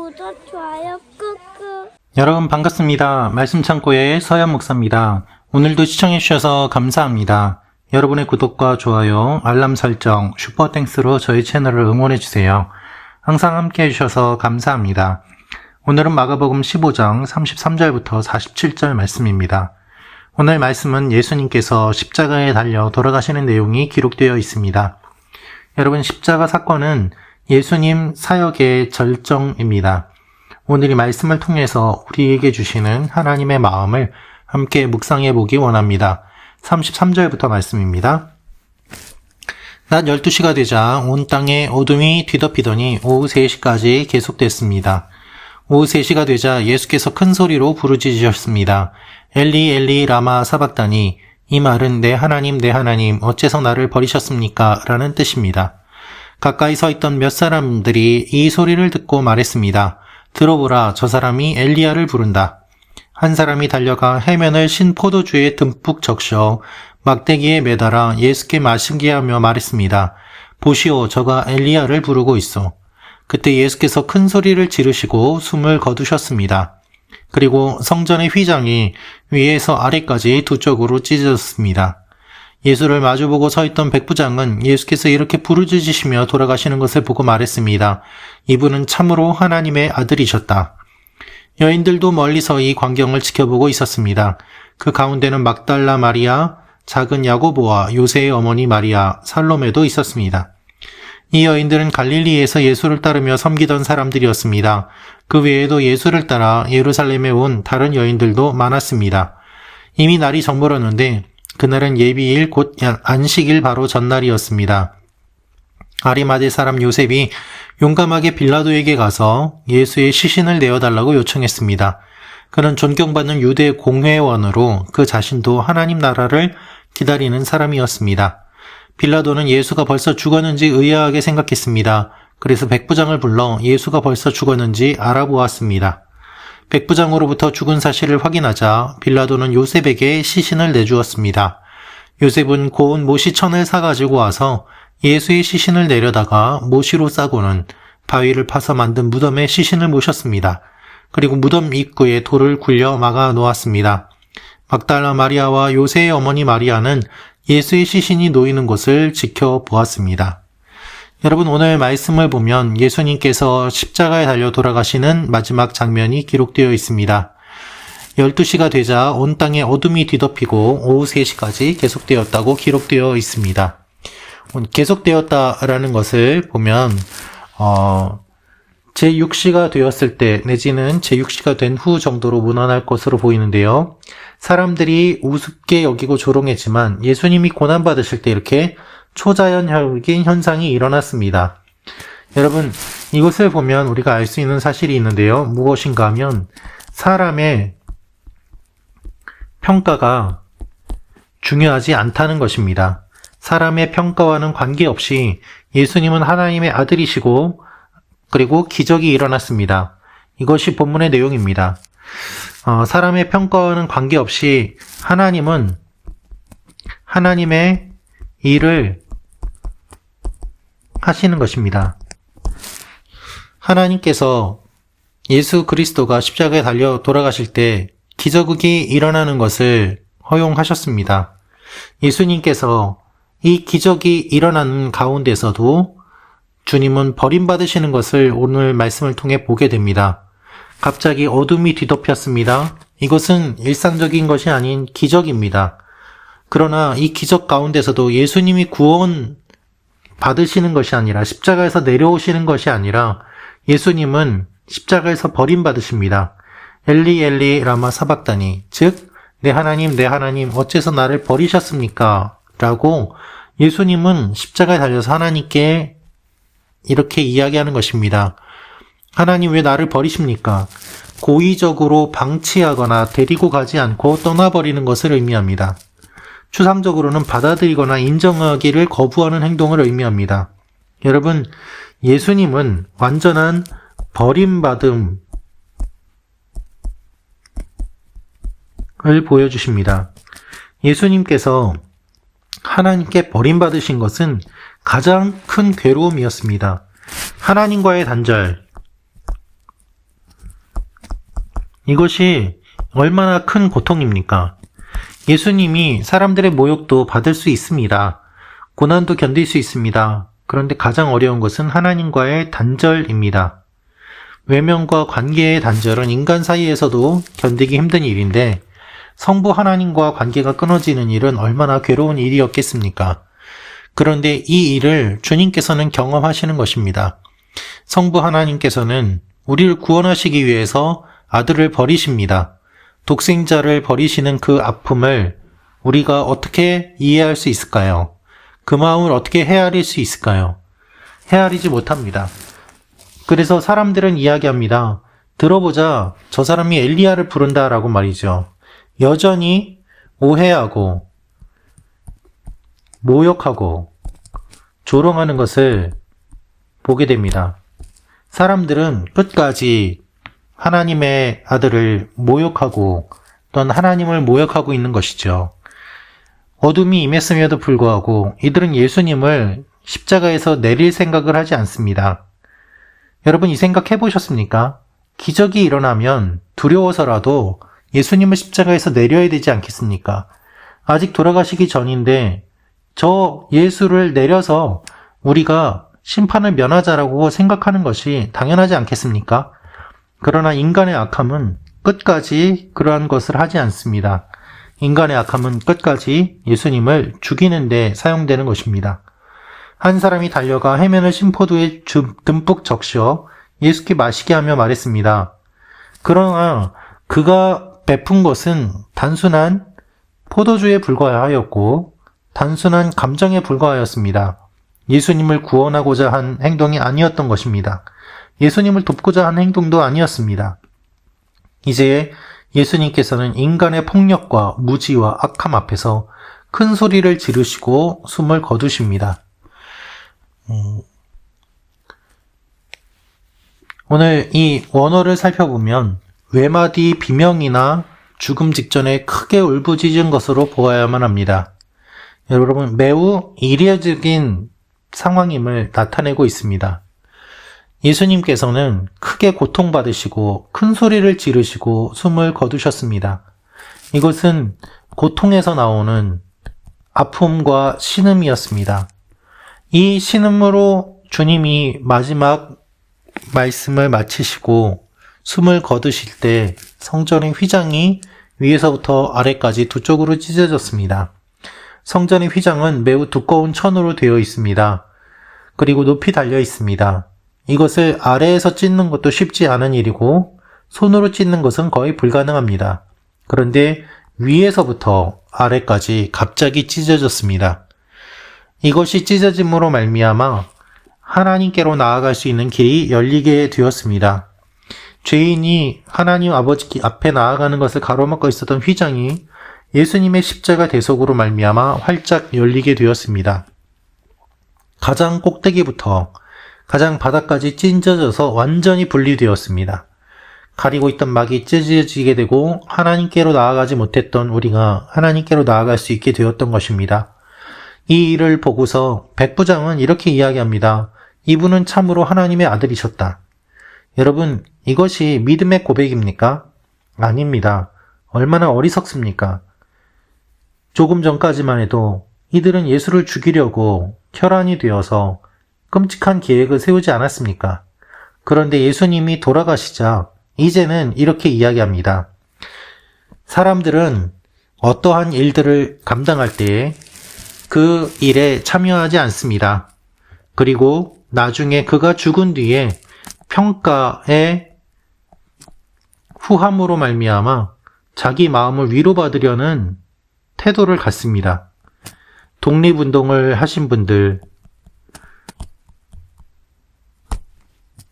구독, 좋아요 꾹꾹. 여러분 반갑습니다. 말씀 창고의 서현 목사입니다. 오늘도 시청해 주셔서 감사합니다. 여러분의 구독과 좋아요, 알람 설정, 슈퍼땡스로 저희 채널을 응원해 주세요. 항상 함께 해주셔서 감사합니다. 오늘은 마가복음 15장 33절부터 47절 말씀입니다. 오늘 말씀은 예수님께서 십자가에 달려 돌아가시는 내용이 기록되어 있습니다. 여러분, 십자가 사건은 예수님 사역의 절정입니다. 오늘 이 말씀을 통해서 우리에게 주시는 하나님의 마음을 함께 묵상해 보기 원합니다. 33절부터 말씀입니다. 낮 12시가 되자 온 땅에 어둠이 뒤덮이더니 오후 3시까지 계속됐습니다. 오후 3시가 되자 예수께서 큰 소리로 부르짖으셨습니다. 엘리 엘리 라마 사박다니, 이 말은 내 하나님 어째서 나를 버리셨습니까? 라는 뜻입니다. 가까이 서 있던 몇 사람들이 이 소리를 듣고 말했습니다. 들어보라, 저 사람이 엘리야를 부른다. 한 사람이 달려가 해면을 신 포도주에 듬뿍 적셔 막대기에 매달아 예수께 마시게 하며 말했습니다. 보시오, 저가 엘리야를 부르고 있어. 그때 예수께서 큰 소리를 지르시고 숨을 거두셨습니다. 그리고 성전의 휘장이 위에서 아래까지 두 쪽으로 찢어졌습니다. 예수를 마주보고 서 있던 백부장은 예수께서 이렇게 부르짖으시며 돌아가시는 것을 보고 말했습니다. 이분은 참으로 하나님의 아들이셨다. 여인들도 멀리서 이 광경을 지켜보고 있었습니다. 그 가운데는 막달라 마리아, 작은 야고보와 요새의 어머니 마리아, 살로메도 있었습니다. 이 여인들은 갈릴리에서 예수를 따르며 섬기던 사람들이었습니다. 그 외에도 예수를 따라 예루살렘에 온 다른 여인들도 많았습니다. 이미 날이 저물었는데 그날은 예비일 곧 안식일 바로 전날이었습니다. 아리마대 사람 요셉이 용감하게 빌라도에게 가서 예수의 시신을 내어달라고 요청했습니다. 그는 존경받는 유대 공회원으로 그 자신도 하나님 나라를 기다리는 사람이었습니다. 빌라도는 예수가 벌써 죽었는지 의아하게 생각했습니다. 그래서 백부장을 불러 예수가 벌써 죽었는지 알아보았습니다. 백부장으로부터 죽은 사실을 확인하자 빌라도는 요셉에게 시신을 내주었습니다. 요셉은 고운 모시천을 사가지고 와서 예수의 시신을 내려다가 모시로 싸고는 바위를 파서 만든 무덤에 시신을 모셨습니다. 그리고 무덤 입구에 돌을 굴려 막아 놓았습니다. 막달라 마리아와 요새의 어머니 마리아는 예수의 시신이 놓이는 곳을 지켜보았습니다. 여러분, 오늘 말씀을 보면 예수님께서 십자가에 달려 돌아가시는 마지막 장면이 기록되어 있습니다. 12시가 되자 온 땅에 어둠이 뒤덮이고 오후 3시까지 계속되었다고 기록되어 있습니다. 계속되었다라는 것을 보면 제6시가 되었을 때 내지는 제6시가 된 후 정도로 문헌할 것으로 보이는데요. 사람들이 우습게 여기고 조롱했지만 예수님이 고난받으실 때 이렇게 초자연적인 현상이 일어났습니다. 여러분, 이것을 보면 우리가 알 수 있는 사실이 있는데요. 무엇인가 하면 사람의 평가가 중요하지 않다는 것입니다. 사람의 평가와는 관계없이 예수님은 하나님의 아들이시고 그리고 기적이 일어났습니다. 이것이 본문의 내용입니다. 사람의 평가와는 관계없이 하나님은 하나님의 일을 하시는 것입니다. 하나님께서 예수 그리스도가 십자가에 달려 돌아가실 때 기적이 일어나는 것을 허용하셨습니다. 예수님께서 이 기적이 일어나는 가운데서도 주님은 버림받으시는 것을 오늘 말씀을 통해 보게 됩니다. 갑자기 어둠이 뒤덮였습니다. 이것은 일상적인 것이 아닌 기적입니다. 그러나 이 기적 가운데서도 예수님이 구원 받으시는 것이 아니라 십자가에서 내려오시는 것이 아니라 예수님은 십자가에서 버림받으십니다. 엘리 엘리 라마 사박다니, 즉 내 하나님 어째서 나를 버리셨습니까? 라고 예수님은 십자가에 달려서 하나님께 이렇게 이야기하는 것입니다. 하나님, 왜 나를 버리십니까? 고의적으로 방치하거나 데리고 가지 않고 떠나버리는 것을 의미합니다. 추상적으로는 받아들이거나 인정하기를 거부하는 행동을 의미합니다. 여러분, 예수님은 완전한 버림받음을 보여주십니다. 예수님께서 하나님께 버림받으신 것은 가장 큰 괴로움이었습니다. 하나님과의 단절, 이것이 얼마나 큰 고통입니까? 예수님이 사람들의 모욕도 받을 수 있습니다. 고난도 견딜 수 있습니다. 그런데 가장 어려운 것은 하나님과의 단절입니다. 외면과 관계의 단절은 인간 사이에서도 견디기 힘든 일인데 성부 하나님과 관계가 끊어지는 일은 얼마나 괴로운 일이었겠습니까? 그런데 이 일을 주님께서는 경험하시는 것입니다. 성부 하나님께서는 우리를 구원하시기 위해서 아들을 버리십니다. 독생자를 버리시는 그 아픔을 우리가 어떻게 이해할 수 있을까요? 그 마음을 어떻게 헤아릴 수 있을까요? 헤아리지 못합니다. 그래서 사람들은 이야기합니다. 들어보자, 저 사람이 엘리야를 부른다라고 말이죠. 여전히 오해하고 모욕하고 조롱하는 것을 보게 됩니다. 사람들은 끝까지 하나님의 아들을 모욕하고 또는 하나님을 모욕하고 있는 것이죠. 어둠이 임했음에도 불구하고 이들은 예수님을 십자가에서 내릴 생각을 하지 않습니다. 여러분 이 생각 해보셨습니까? 기적이 일어나면 두려워서라도 예수님을 십자가에서 내려야 되지 않겠습니까? 아직 돌아가시기 전인데 저 예수를 내려서 우리가 심판을 면하자라고 생각하는 것이 당연하지 않겠습니까? 그러나 인간의 악함은 끝까지 그러한 것을 하지 않습니다. 인간의 악함은 끝까지 예수님을 죽이는 데 사용되는 것입니다. 한 사람이 달려가 해면을 심포도에 듬뿍 적셔 예수께 마시게 하며 말했습니다. 그러나 그가 베푼 것은 단순한 포도주에 불과하였고 단순한 감정에 불과하였습니다. 예수님을 구원하고자 한 행동이 아니었던 것입니다. 예수님을 돕고자 한 행동도 아니었습니다. 이제 예수님께서는 인간의 폭력과 무지와 악함 앞에서 큰 소리를 지르시고 숨을 거두십니다. 오늘 이 원어를 살펴보면 외마디 비명이나 죽음 직전에 크게 울부짖은 것으로 보아야만 합니다. 여러분 매우 이례적인 상황임을 나타내고 있습니다. 예수님께서는 크게 고통받으시고 큰 소리를 지르시고 숨을 거두셨습니다. 이것은 고통에서 나오는 아픔과 신음이었습니다. 이 신음으로 주님이 마지막 말씀을 마치시고 숨을 거두실 때 성전의 휘장이 위에서부터 아래까지 두 쪽으로 찢어졌습니다. 성전의 휘장은 매우 두꺼운 천으로 되어 있습니다. 그리고 높이 달려 있습니다. 이것을 아래에서 찢는 것도 쉽지 않은 일이고 손으로 찢는 것은 거의 불가능합니다. 그런데 위에서부터 아래까지 갑자기 찢어졌습니다. 이것이 찢어짐으로 말미암아 하나님께로 나아갈 수 있는 길이 열리게 되었습니다. 죄인이 하나님 아버지 앞에 나아가는 것을 가로막고 있었던 휘장이 예수님의 십자가 대속으로 말미암아 활짝 열리게 되었습니다. 가장 꼭대기부터 가장 바닥까지 찢어져서 완전히 분리되었습니다. 가리고 있던 막이 찢어지게 되고 하나님께로 나아가지 못했던 우리가 하나님께로 나아갈 수 있게 되었던 것입니다. 이 일을 보고서 백부장은 이렇게 이야기합니다. 이분은 참으로 하나님의 아들이셨다. 여러분, 이것이 믿음의 고백입니까? 아닙니다. 얼마나 어리석습니까? 조금 전까지만 해도 이들은 예수를 죽이려고 혈안이 되어서 끔찍한 계획을 세우지 않았습니까? 그런데 예수님이 돌아가시자 이제는 이렇게 이야기합니다. 사람들은 어떠한 일들을 감당할 때에 그 일에 참여하지 않습니다. 그리고 나중에 그가 죽은 뒤에 평가의 후함으로 말미암아 자기 마음을 위로받으려는 태도를 갖습니다. 독립운동을 하신 분들,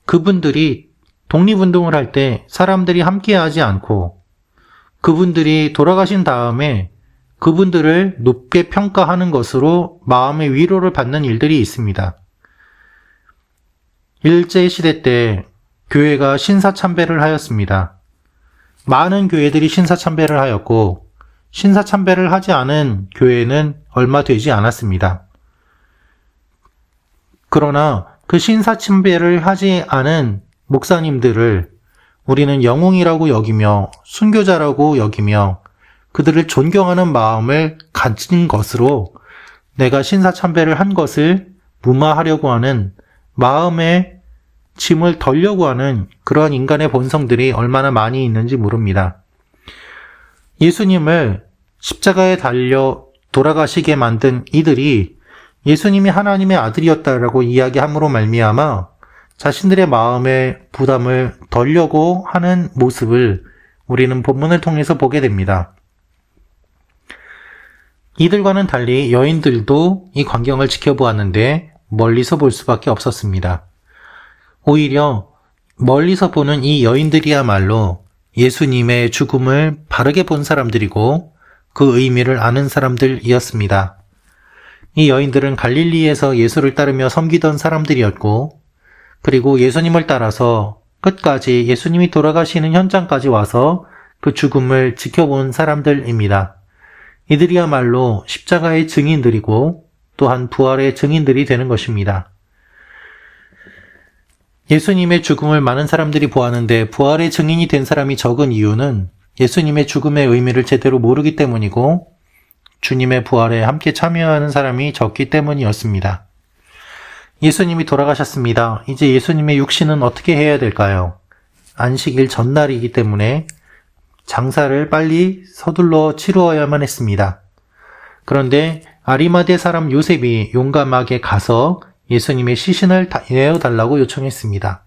그분들이 독립운동을 할 때 사람들이 함께하지 않고 그분들이 돌아가신 다음에 그분들을 높게 평가하는 것으로 마음의 위로를 받는 일들이 있습니다. 일제시대 때 교회가 신사참배를 하였습니다. 많은 교회들이 신사참배를 하였고 신사참배를 하지 않은 교회는 얼마 되지 않았습니다. 그러나 그 신사참배를 하지 않은 목사님들을 우리는 영웅이라고 여기며 순교자라고 여기며 그들을 존경하는 마음을 가진 것으로 내가 신사참배를 한 것을 무마하려고 하는 마음의 짐을 덜려고 하는 그러한 인간의 본성들이 얼마나 많이 있는지 모릅니다. 예수님을 십자가에 달려 돌아가시게 만든 이들이 예수님이 하나님의 아들이었다라고 이야기함으로 말미암아 자신들의 마음의 부담을 덜려고 하는 모습을 우리는 본문을 통해서 보게 됩니다. 이들과는 달리 여인들도 이 광경을 지켜보았는데 멀리서 볼 수밖에 없었습니다. 오히려 멀리서 보는 이 여인들이야말로 예수님의 죽음을 바르게 본 사람들이고 그 의미를 아는 사람들이었습니다. 이 여인들은 갈릴리에서 예수를 따르며 섬기던 사람들이었고 그리고 예수님을 따라서 끝까지 예수님이 돌아가시는 현장까지 와서 그 죽음을 지켜본 사람들입니다. 이들이야말로 십자가의 증인들이고 또한 부활의 증인들이 되는 것입니다. 예수님의 죽음을 많은 사람들이 보았는데 부활의 증인이 된 사람이 적은 이유는 예수님의 죽음의 의미를 제대로 모르기 때문이고 주님의 부활에 함께 참여하는 사람이 적기 때문이었습니다. 예수님이 돌아가셨습니다. 이제 예수님의 육신은 어떻게 해야 될까요? 안식일 전날이기 때문에 장사를 빨리 서둘러 치루어야만 했습니다. 그런데 아리마대 사람 요셉이 용감하게 가서 예수님의 시신을 내어달라고 요청했습니다.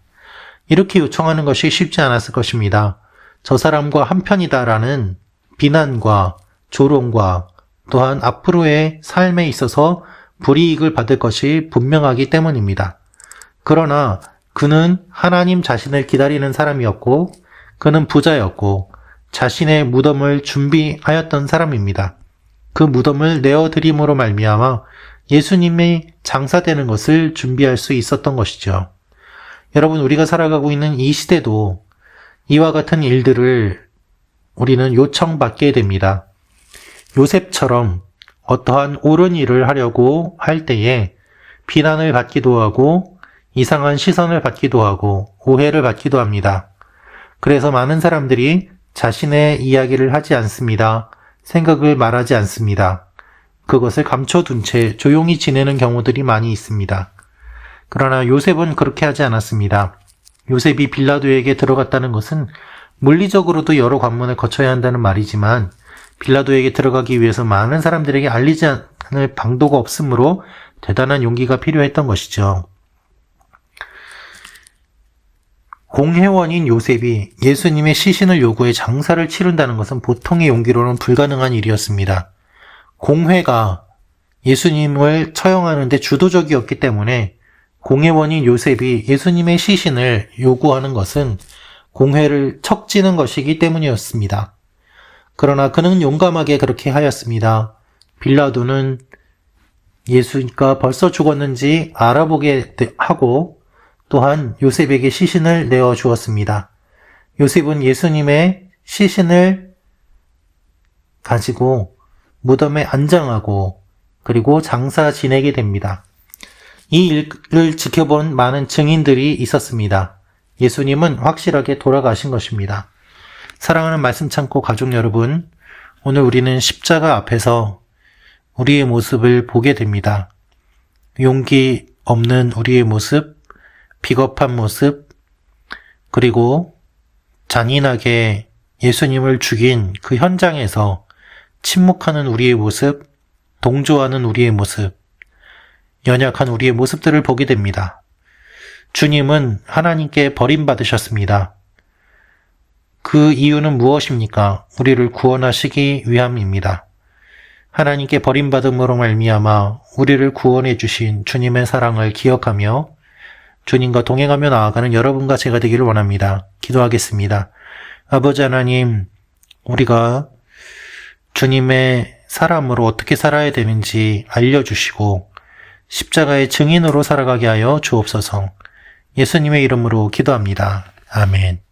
이렇게 요청하는 것이 쉽지 않았을 것입니다. 저 사람과 한편이다라는 비난과 조롱과 또한 앞으로의 삶에 있어서 불이익을 받을 것이 분명하기 때문입니다. 그러나 그는 하나님 자신을 기다리는 사람이었고 그는 부자였고 자신의 무덤을 준비하였던 사람입니다. 그 무덤을 내어드림으로 말미암아 예수님이 장사되는 것을 준비할 수 있었던 것이죠. 여러분, 우리가 살아가고 있는 이 시대도 이와 같은 일들을 우리는 요청받게 됩니다. 요셉처럼 어떠한 옳은 일을 하려고 할 때에 비난을 받기도 하고 이상한 시선을 받기도 하고 오해를 받기도 합니다. 그래서 많은 사람들이 자신의 이야기를 하지 않습니다. 생각을 말하지 않습니다. 그것을 감춰둔 채 조용히 지내는 경우들이 많이 있습니다. 그러나 요셉은 그렇게 하지 않았습니다. 요셉이 빌라도에게 들어갔다는 것은 물리적으로도 여러 관문을 거쳐야 한다는 말이지만 빌라도에게 들어가기 위해서 많은 사람들에게 알리지 않을 방도가 없으므로 대단한 용기가 필요했던 것이죠. 공회원인 요셉이 예수님의 시신을 요구해 장사를 치른다는 것은 보통의 용기로는 불가능한 일이었습니다. 공회가 예수님을 처형하는 데 주도적이었기 때문에 공회원인 요셉이 예수님의 시신을 요구하는 것은 공회를 척지는 것이기 때문이었습니다. 그러나 그는 용감하게 그렇게 하였습니다. 빌라도는 예수가 벌써 죽었는지 알아보게 하고 또한 요셉에게 시신을 내어 주었습니다. 요셉은 예수님의 시신을 가지고 무덤에 안장하고 그리고 장사 지내게 됩니다. 이 일을 지켜본 많은 증인들이 있었습니다. 예수님은 확실하게 돌아가신 것입니다. 사랑하는 말씀 참고 가족 여러분, 오늘 우리는 십자가 앞에서 우리의 모습을 보게 됩니다. 용기 없는 우리의 모습, 비겁한 모습, 그리고 잔인하게 예수님을 죽인 그 현장에서 침묵하는 우리의 모습, 동조하는 우리의 모습, 연약한 우리의 모습들을 보게 됩니다. 주님은 하나님께 버림받으셨습니다. 그 이유는 무엇입니까? 우리를 구원하시기 위함입니다. 하나님께 버림받음으로 말미암아 우리를 구원해 주신 주님의 사랑을 기억하며 주님과 동행하며 나아가는 여러분과 제가 되기를 원합니다. 기도하겠습니다. 아버지 하나님, 우리가 주님의 사람으로 어떻게 살아야 되는지 알려주시고 십자가의 증인으로 살아가게 하여 주옵소서. 예수님의 이름으로 기도합니다. 아멘.